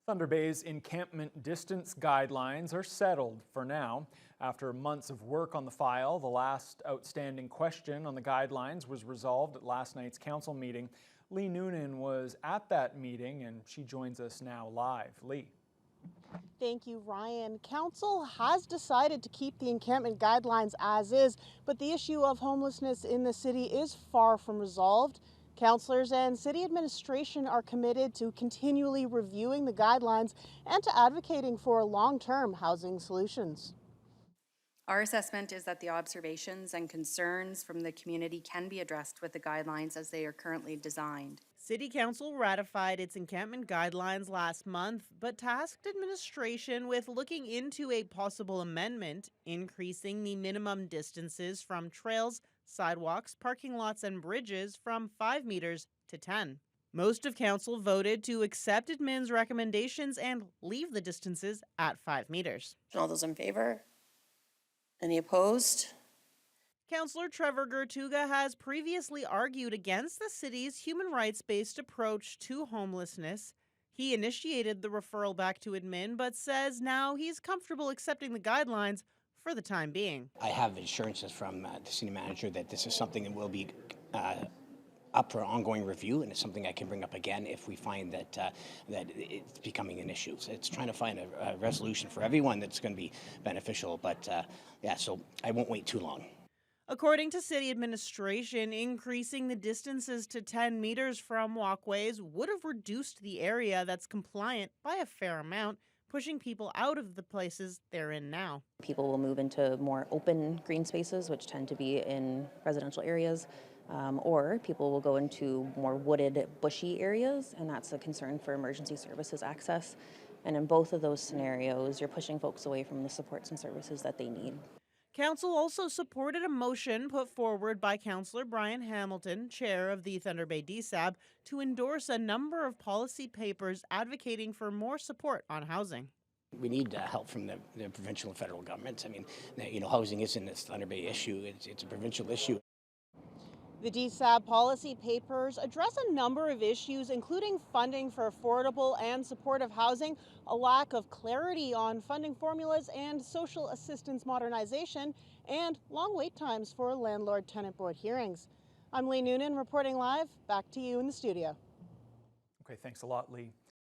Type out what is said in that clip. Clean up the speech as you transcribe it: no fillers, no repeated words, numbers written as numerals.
Thunder Bay's encampment distance guidelines are settled for now. After months of work on the file, the last outstanding question on the guidelines was resolved at last night's council meeting. Lee Noonan was at that meeting and she joins us now live. Lee. Thank you, Ryan. Council has decided to keep the encampment guidelines as is, but the issue of homelessness in the city is far from resolved. Councillors and city administration are committed to continually reviewing the guidelines and to advocating for long-term housing solutions. Our assessment is that the observations and concerns from the community can be addressed with the guidelines as they are currently designed. City Council ratified its encampment guidelines last month, but tasked administration with looking into a possible amendment, increasing the minimum distances from trails, sidewalks, parking lots, and bridges from 5 meters to 10. Most of council voted to accept admin's recommendations and leave the distances at 5 meters. All those in favor? Any opposed? Councillor Trevor Gertuga has previously argued against the city's human rights-based approach to homelessness. He initiated the referral back to admin, but says now he's comfortable accepting the guidelines for the time being. I have assurances from the city manager that this is something that will be up for ongoing review, and it's something I can bring up again if we find that that it's becoming an issue. So it's trying to find a resolution for everyone that's going to be beneficial, but yeah, so I won't wait too long. According to city administration, increasing the distances to 10 meters from walkways would have reduced the area that's compliant by a fair amount, pushing people out of the places they're in now. People will move into more open green spaces, which tend to be in residential areas, or people will go into more wooded, bushy areas, and that's a concern for emergency services access. And in both of those scenarios, you're pushing folks away from the supports and services that they need. Council also supported a motion put forward by Councillor Brian Hamilton, chair of the Thunder Bay DSAB, to endorse a number of policy papers advocating for more support on housing. We need help from the provincial and federal governments. I mean, housing isn't a Thunder Bay issue, it's a provincial issue. The DSAB policy papers address a number of issues, including funding for affordable and supportive housing, a lack of clarity on funding formulas and social assistance modernization, and long wait times for landlord-tenant board hearings. I'm Lee Noonan reporting live. Back to you in the studio. Okay, thanks a lot, Lee.